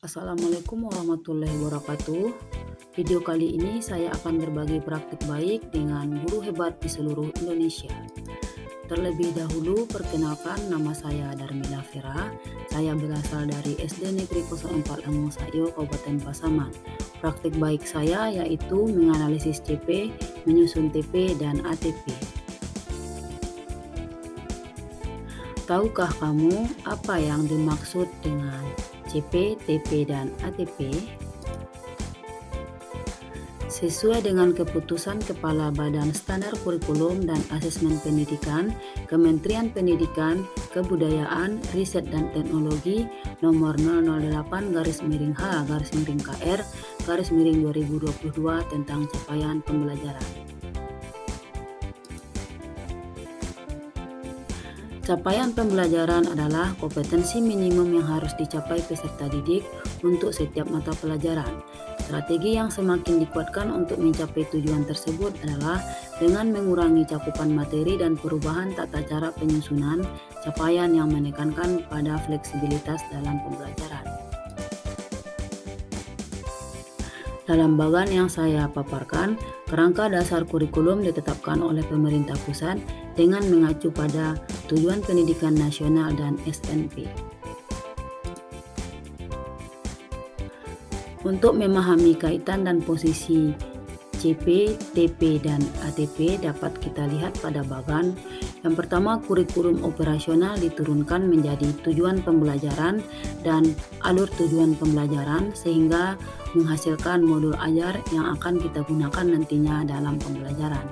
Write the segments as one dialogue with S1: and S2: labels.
S1: Assalamualaikum warahmatullahi wabarakatuh. Video kali ini saya akan berbagi praktik baik dengan guru hebat di seluruh Indonesia. Terlebih dahulu, perkenalkan, nama saya Darmila Fira. Saya berasal dari SD Negeri 04 Langung Sayo, Kabupaten Pasaman. Praktik baik saya yaitu menganalisis CP, menyusun TP, dan ATP. Tahukah kamu apa yang dimaksud dengan CP, TP, dan ATP? Sesuai dengan keputusan Kepala Badan Standar Kurikulum dan Asesmen Pendidikan, Kementerian Pendidikan, Kebudayaan, Riset dan Teknologi nomor 008-H-KR-2022 tentang capaian pembelajaran. Capaian pembelajaran adalah kompetensi minimum yang harus dicapai peserta didik untuk setiap mata pelajaran. Strategi yang semakin dikuatkan untuk mencapai tujuan tersebut adalah dengan mengurangi cakupan materi dan perubahan tata cara penyusunan capaian yang menekankan pada fleksibilitas dalam pembelajaran. Dalam bagan yang saya paparkan, kerangka dasar kurikulum ditetapkan oleh pemerintah pusat dengan mengacu pada Tujuan Pendidikan Nasional dan SNP. Untuk memahami kaitan dan posisi CP, TP, dan ATP dapat kita lihat pada bagan. Yang pertama, kurikulum operasional diturunkan menjadi tujuan pembelajaran dan alur tujuan pembelajaran sehingga menghasilkan modul ajar yang akan kita gunakan nantinya dalam pembelajaran.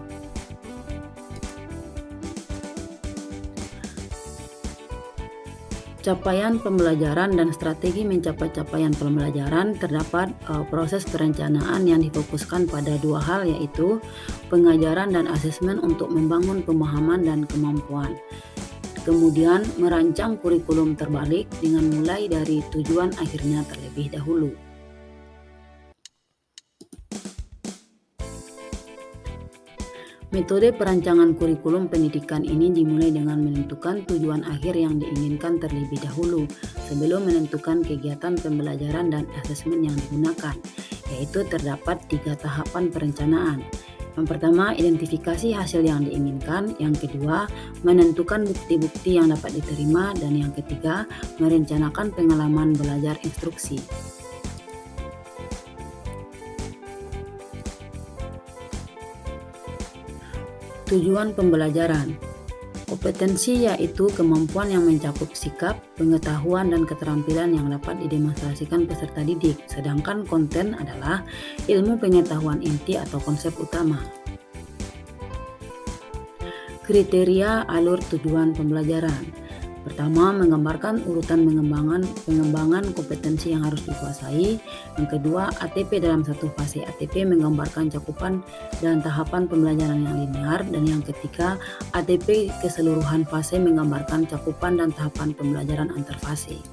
S1: Capaian pembelajaran dan strategi mencapai capaian pembelajaran terdapat proses perencanaan yang difokuskan pada dua hal, yaitu pengajaran dan asesmen untuk membangun pemahaman dan kemampuan. Kemudian merancang kurikulum terbalik dengan mulai dari tujuan akhirnya terlebih dahulu. Metode perancangan kurikulum pendidikan ini dimulai dengan menentukan tujuan akhir yang diinginkan terlebih dahulu sebelum menentukan kegiatan pembelajaran dan asesmen yang digunakan, yaitu terdapat 3 tahapan perencanaan. Yang pertama, identifikasi hasil yang diinginkan. Yang kedua, menentukan bukti-bukti yang dapat diterima. Dan yang ketiga, merencanakan pengalaman belajar instruksi. Tujuan pembelajaran. Kompetensi yaitu kemampuan yang mencakup sikap, pengetahuan, dan keterampilan yang dapat didemonstrasikan peserta didik, sedangkan konten adalah ilmu pengetahuan inti atau konsep utama. Kriteria alur tujuan pembelajaran. Pertama, menggambarkan urutan pengembangan kompetensi yang harus dikuasai. Yang kedua, ATP dalam satu fase. ATP menggambarkan cakupan dan tahapan pembelajaran yang linear. Dan yang ketiga, ATP keseluruhan fase menggambarkan cakupan dan tahapan pembelajaran antar fase.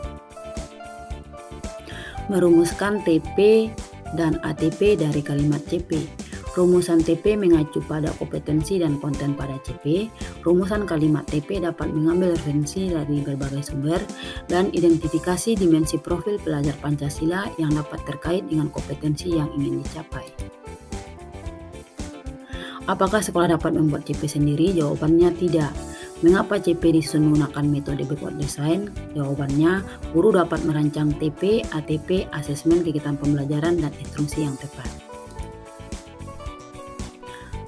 S1: Merumuskan TP dan ATP dari kalimat CP. Rumusan TP mengacu pada kompetensi dan konten pada CP. Rumusan kalimat TP dapat mengambil referensi dari berbagai sumber dan identifikasi dimensi profil pelajar Pancasila yang dapat terkait dengan kompetensi yang ingin dicapai. Apakah sekolah dapat membuat CP sendiri? Jawabannya tidak. Mengapa CP disusun menggunakan metode backward design? Jawabannya, guru dapat merancang TP, ATP, asesmen kegiatan pembelajaran, dan instruksi yang tepat.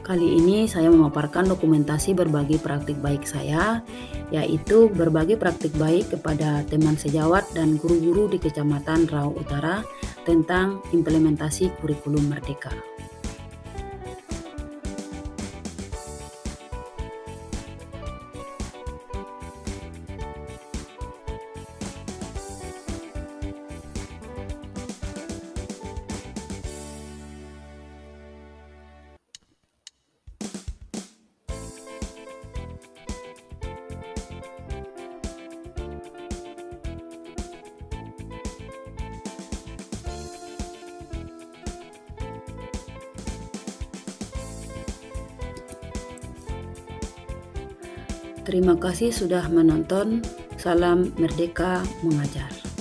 S1: Kali ini saya memaparkan dokumentasi berbagi praktik baik saya, yaitu berbagi praktik baik kepada teman sejawat dan guru-guru di Kecamatan Rau Utara tentang implementasi kurikulum Merdeka. Terima kasih sudah menonton. Salam Merdeka Mengajar.